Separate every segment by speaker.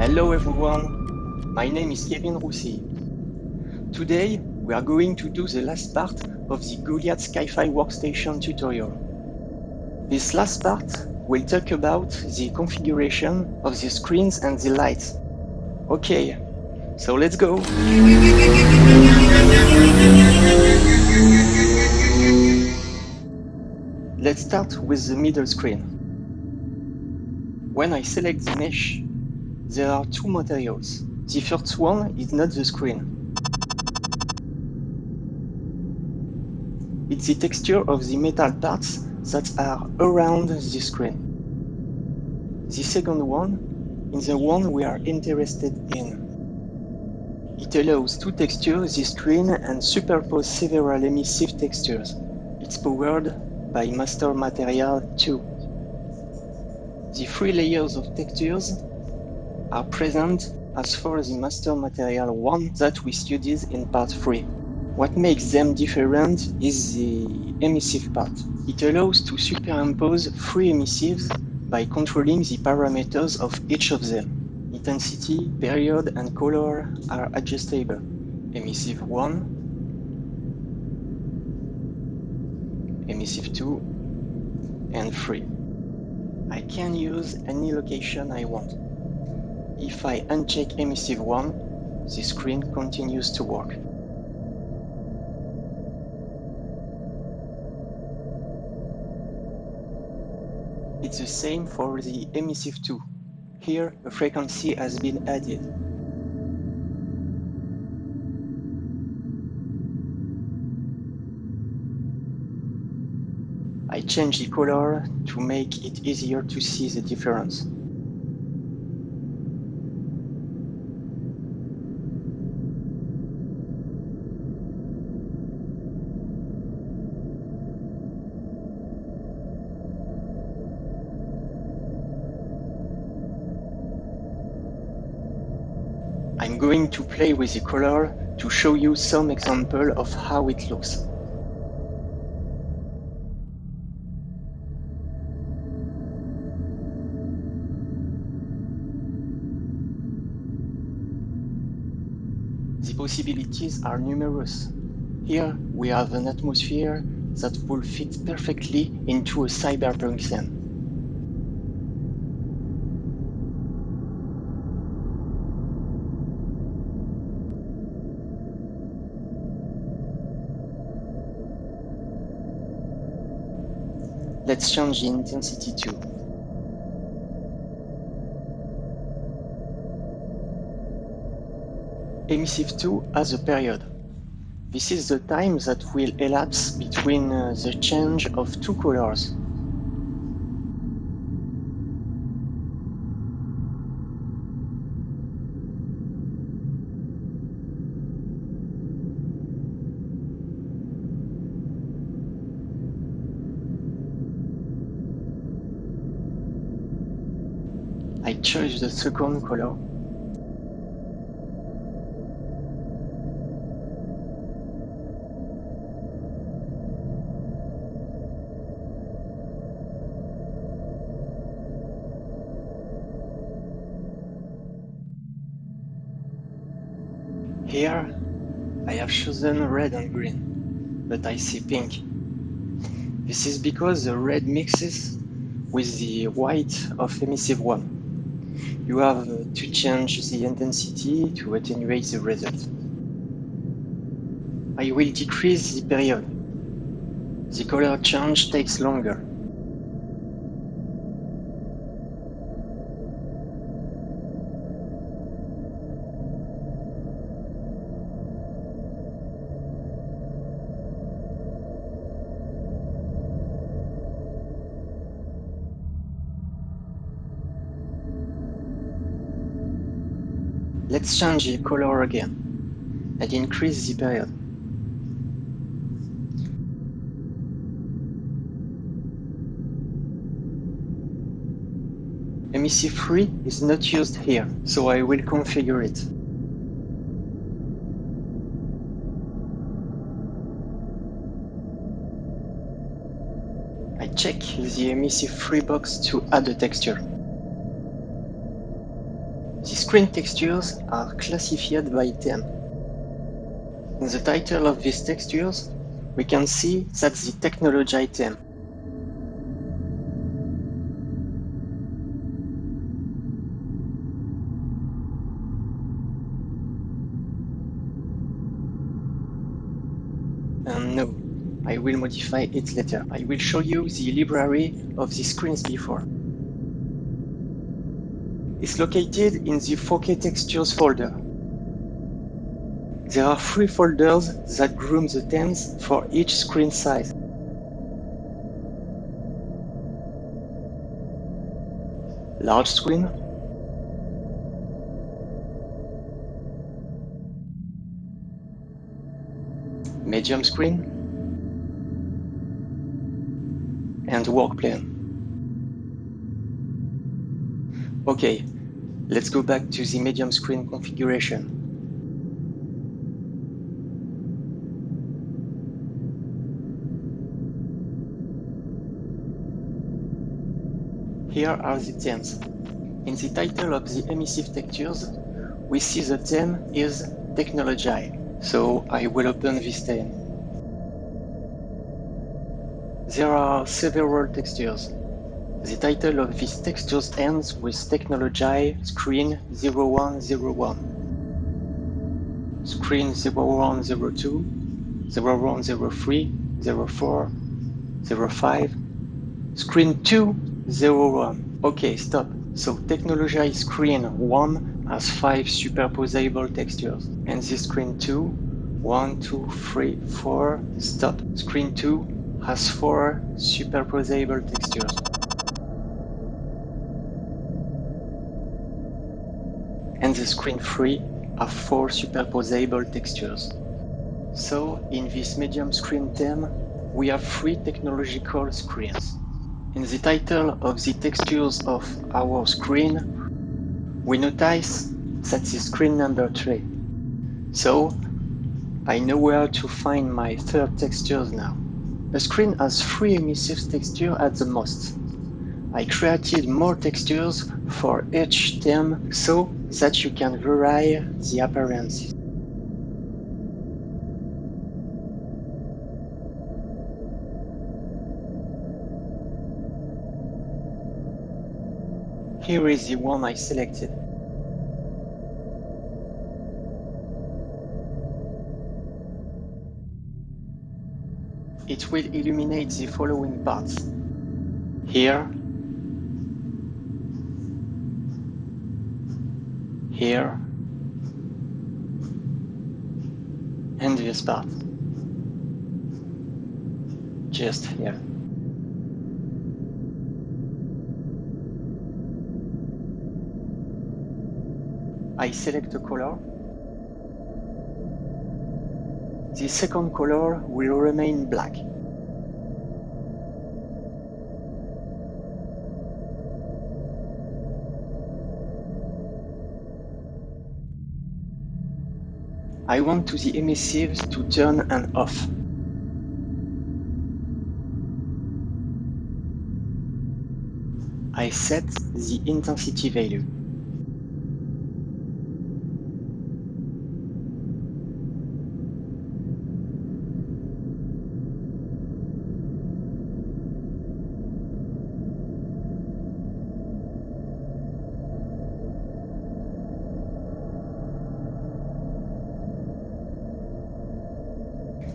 Speaker 1: Hello everyone, my name is Kevin Roussy. Today we are going to do the last part of the Goliath Sci-fi Workstation tutorial. This last part will talk about the configuration of the screens and the lights. Okay, so let's go! Let's start with the middle screen. When I select the mesh, there are two materials. The first one is not the screen. It's the texture of the metal parts that are around the screen. The second one is the one we are interested in. It allows to texture the screen and superpose several emissive textures. It's powered by Master Material 2. The three layers of textures are present as for the Master Material 1 that we studied in Part 3. What makes them different is the emissive part. It allows to superimpose three emissives by controlling the parameters of each of them. Intensity, period, and color are adjustable. Emissive 1, emissive 2, and 3. I can use any location I want. If I uncheck emissive 1, the screen continues to work. It's the same for the emissive 2. Here, a frequency has been added. I change the color to make it easier to see the difference. I'm going to play with the color to show you some example of how it looks. The possibilities are numerous. Here we have an atmosphere that will fit perfectly into a cyberpunk scene. Let's change the intensity too. Emissive 2 has a period. This is the time that will elapse between the change of two colors. I choose the second color. Here, I have chosen red and green, but I see pink. This is because the red mixes with the white of emissive 1. You have to change the intensity to attenuate the result. I will decrease the period. The color change takes longer. Let's change the color again and increase the period. Emissive 3 is not used here, so I will configure it. I check the emissive 3 box to add a texture. This screen textures are classified by theme. In the title of these textures, we can see that's the technology item. And no, I will modify it later. I will show you the library of the screens before. It's located in the 4K textures folder. There are 3 folders that group the themes for each screen size. Large screen, medium screen, and work plane. Okay, let's go back to the medium screen configuration. Here are the themes. In the title of the emissive textures, we see the theme is Technology, so I will open this theme. There are several textures. The title of this textures ends with Technology Screen 0101, Screen 0102, 0103, 04, 05, Screen 201. Okay, stop. So Technology Screen 1 has 5 superposable textures, and the Screen 2, 1, 2, 3, 4, stop. Screen 2 has 4 superposable textures. And the Screen 3 have 4 superposable textures. So in this medium screen theme, we have 3 technological screens. In the title of the textures of our screen, we notice that the screen number 3. So I know where to find my third textures now. A screen has 3 emissive textures at the most. I created more textures for each theme so that you can vary the appearances. Here is the one I selected. It will illuminate the following parts. Here, here, and this part. Just here. I select a color. The second color will remain black. I want to the emissives to turn on off. I set the intensity value.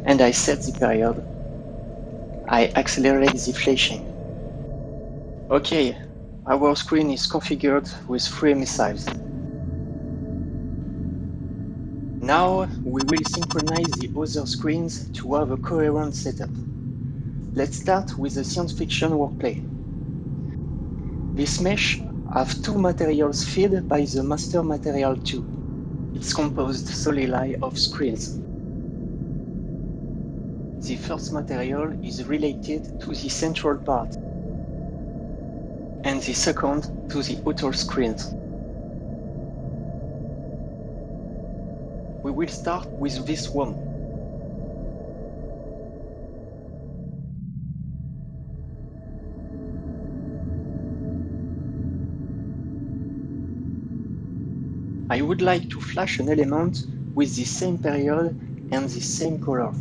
Speaker 1: And I set the period. I accelerate the flashing. Okay, our screen is configured with 3 emissives. Now we will synchronize the other screens to have a coherent setup. Let's start with the science fiction workplane. This mesh have 2 materials fed by the master material 2. It's composed solely of screens. The first material is related to the central part, and the second to the outer screens. We will start with this one. I would like to flash an element with the same period and the same color.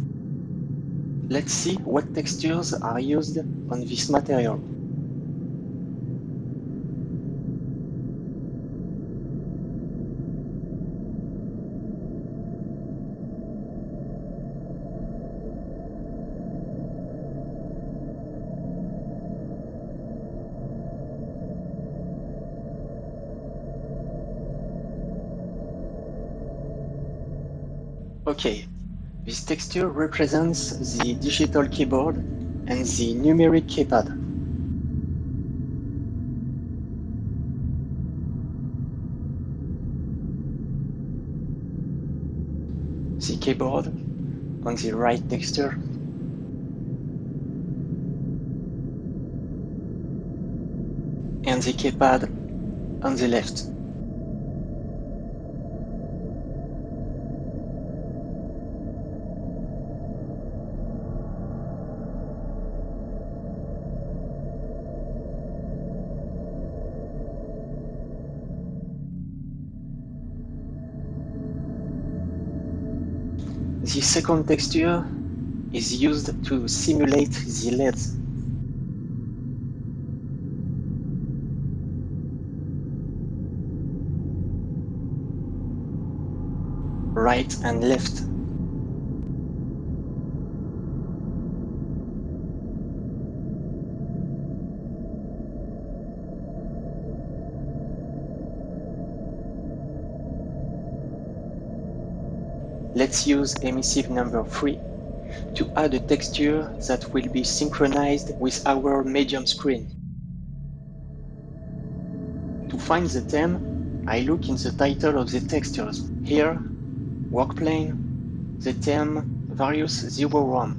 Speaker 1: Let's see what textures are used on this material. Okay, this texture represents the digital keyboard and the numeric keypad. The keyboard on the right texture, and the keypad on the left. The second texture is used to simulate the LEDs. Right and left. Let's use emissive number 3 to add a texture that will be synchronized with our medium screen. To find the theme, I look in the title of the textures. Here, work plane, the theme Various01.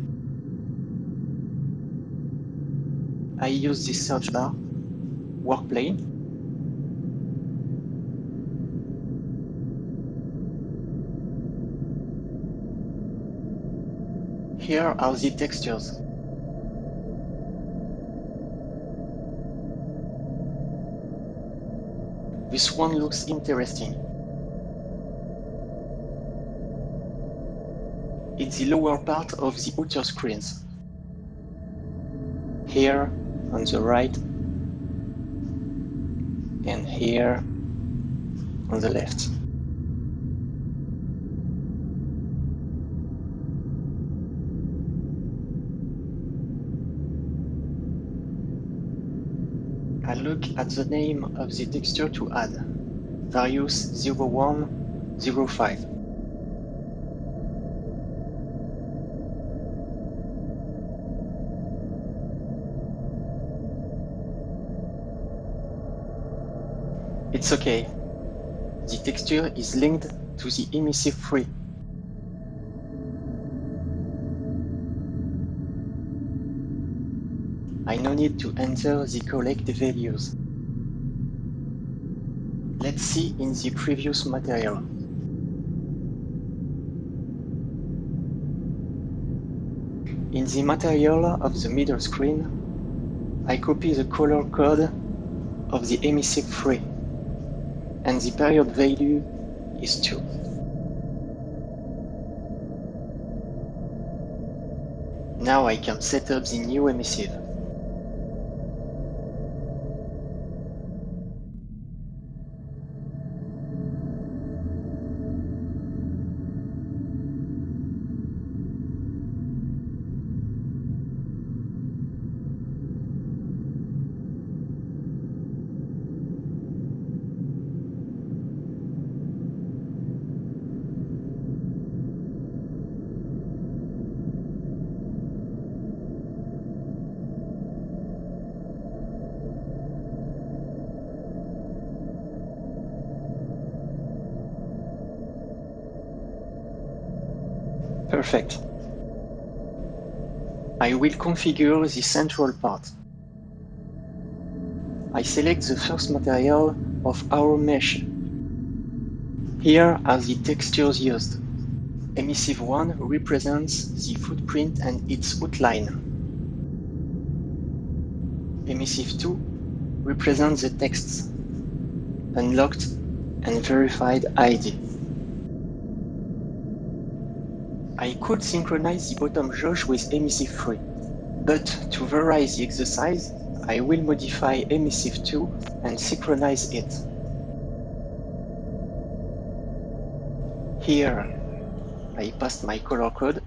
Speaker 1: I use this search bar, work plane. Here are the textures. This one looks interesting. It's the lower part of the outer screens. Here on the right and here on the left. I look at the name of the texture to add, Various0105. It's okay. The texture is linked to the emissive 3. I no need to enter the collect values. Let's see in the previous material. In the material of the middle screen, I copy the color code of the emissive 3, and the period value is 2. Now I can set up the new emissive. Perfect. I will configure the central part. I select the first material of our mesh. Here are the textures used. Emissive 1 represents the footprint and its outline. Emissive 2 represents the texts, unlocked and verified ID. I could synchronize the bottom jauge with emissive 3, but to vary the exercise, I will modify emissive 2 and synchronize it. Here, I passed my color code.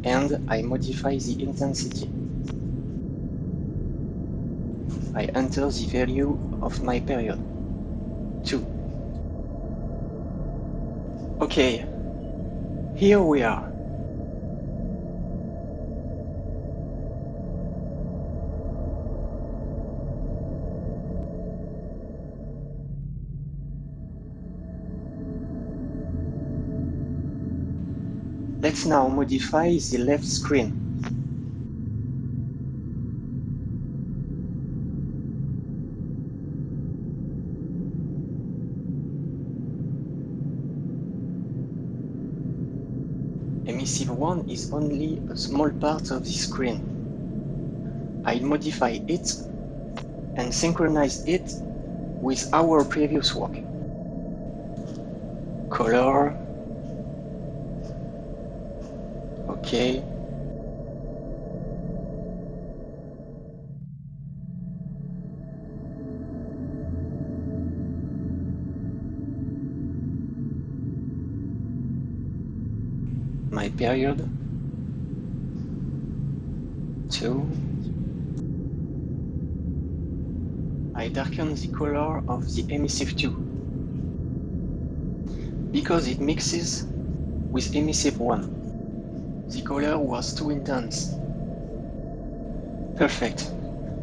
Speaker 1: And I modify the intensity. I enter the value of my period, 2. Okay, here we are. Let's now modify the left screen. Emissive 1 is only a small part of the screen. I modify it and synchronize it with our previous work. Color, okay. My period, 2. I darken the color of the emissive 2 because it mixes with emissive 1. The color was too intense. Perfect.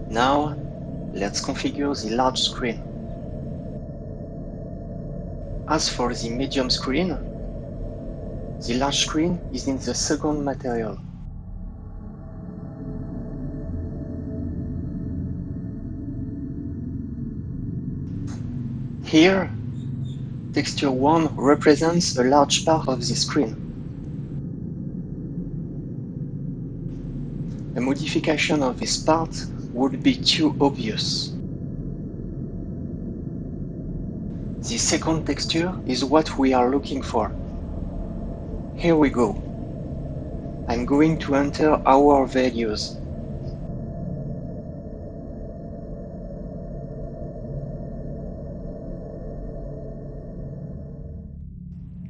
Speaker 1: Now, let's configure the large screen. As for the medium screen, the large screen is in the second material. Here, texture 1 represents a large part of the screen. A modification of this part would be too obvious. The second texture is what we are looking for. Here we go. I'm going to enter our values.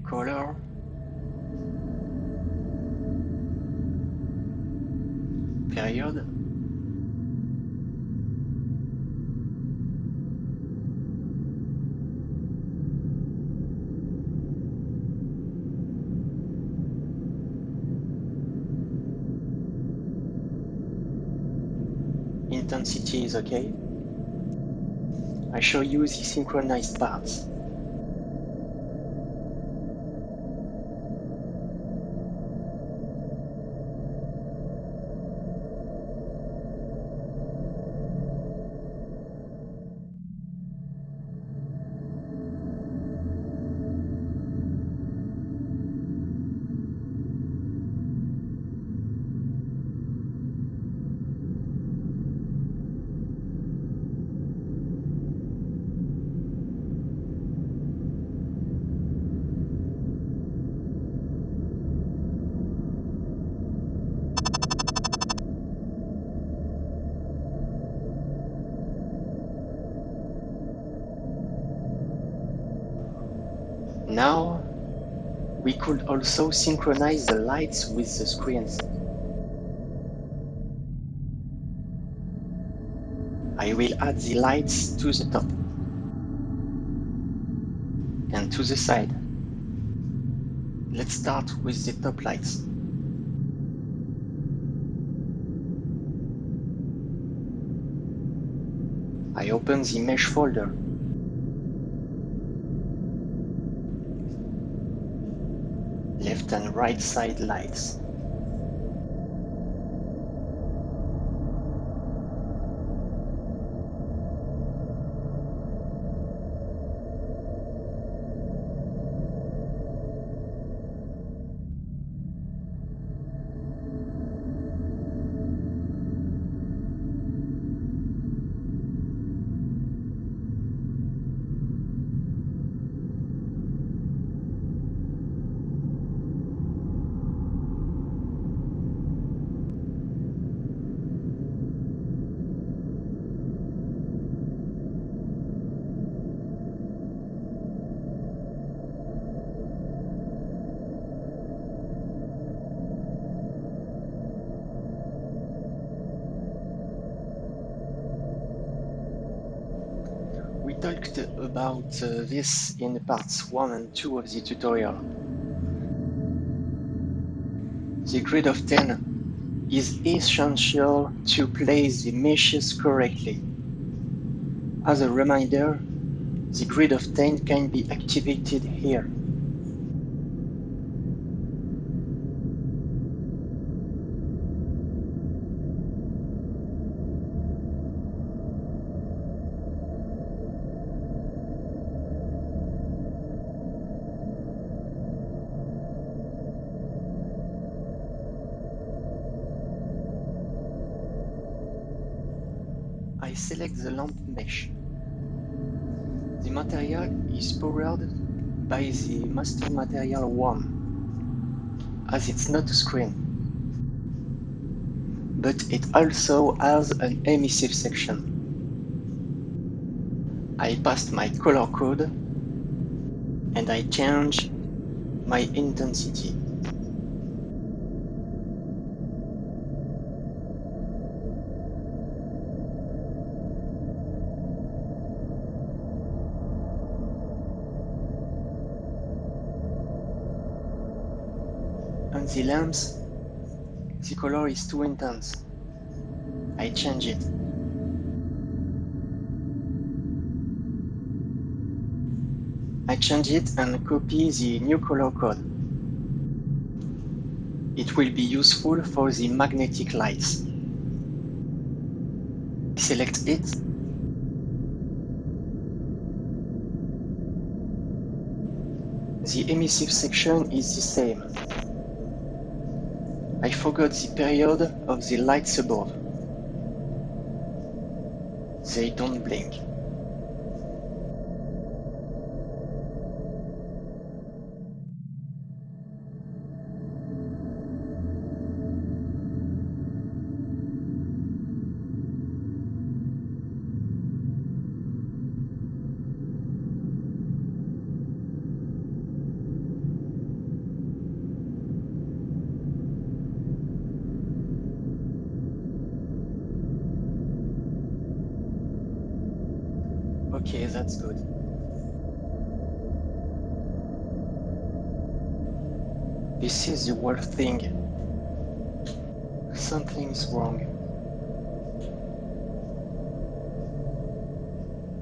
Speaker 1: Color, period, intensity is okay. I show you the synchronized parts. Now, we could also synchronize the lights with the screens. I will add the lights to the top and to the side. Let's start with the top lights. I open the mesh folder. Left and right side lights. talked about this in parts 1 and 2 of the tutorial. The grid of 10 is essential to place the meshes correctly. As a reminder, the grid of 10 can be activated here. I select the lamp mesh. The material is powered by the master material 1, as it's not a screen. But it also has an emissive section. I passed my color code and I change my intensity. On the lamps, the color is too intense. I change it. I change it and copy the new color code. It will be useful for the magnetic lights. Select it. The emissive section is the same. I forgot the period of the lights above. They don't blink. Okay, that's good. This is the worst thing. Something's wrong.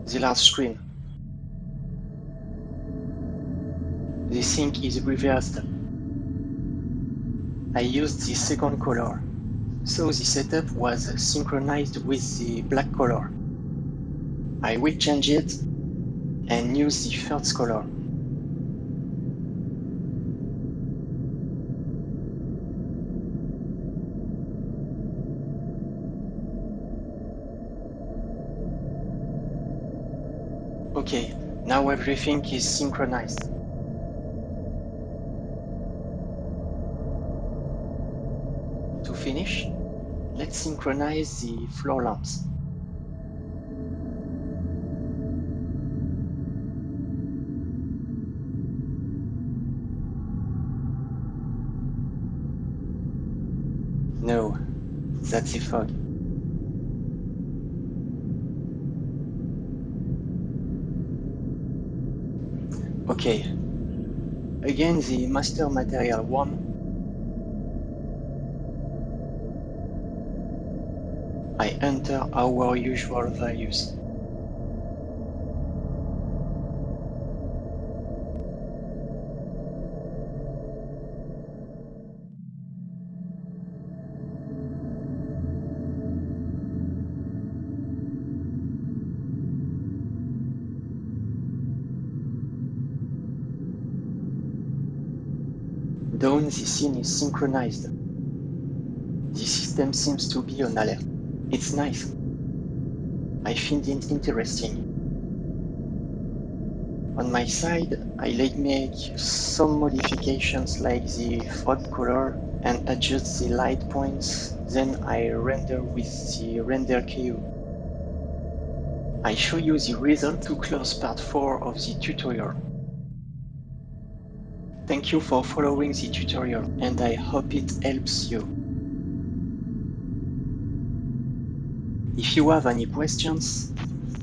Speaker 1: The large screen. The sync is reversed. I used the second color, so the setup was synchronized with the black color. I will change it and use the first color. Okay, now everything is synchronized. To finish, let's synchronize the floor lamps. No, that's the fog. Okay, again the master material 1. I enter our usual values. Down, the scene is synchronized. The system seems to be on alert. It's nice. I find it interesting. On my side, I make some modifications like the fog color and adjust the light points, then I render with the render queue. I show you the result to close part 4 of the tutorial. Thank you for following the tutorial and I hope it helps you. If you have any questions,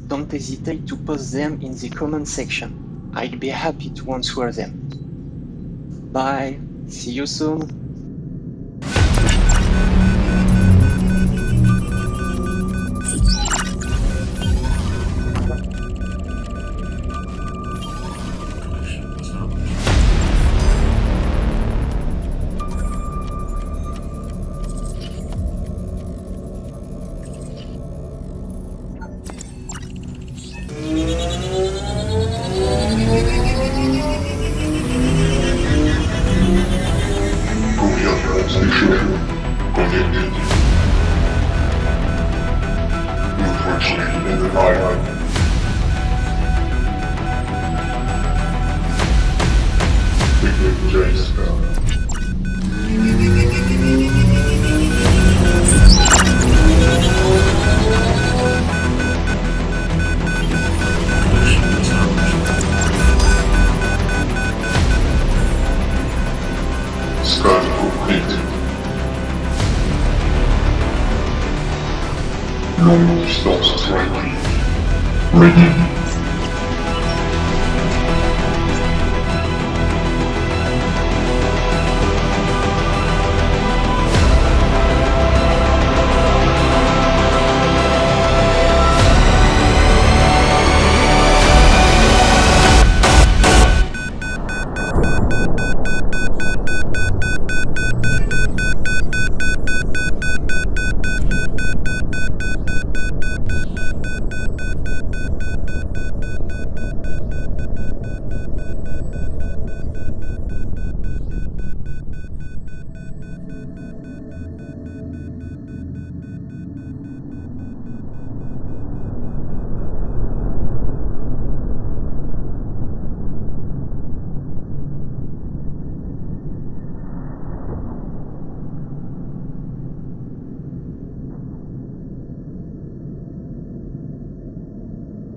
Speaker 1: Don't hesitate to post them in the comment section. I'll be happy to answer them. Bye. See you soon.
Speaker 2: Goliath Workstation connected. Workstation in the night. Big J spell. Sky complete. Long distance tracking. Ready.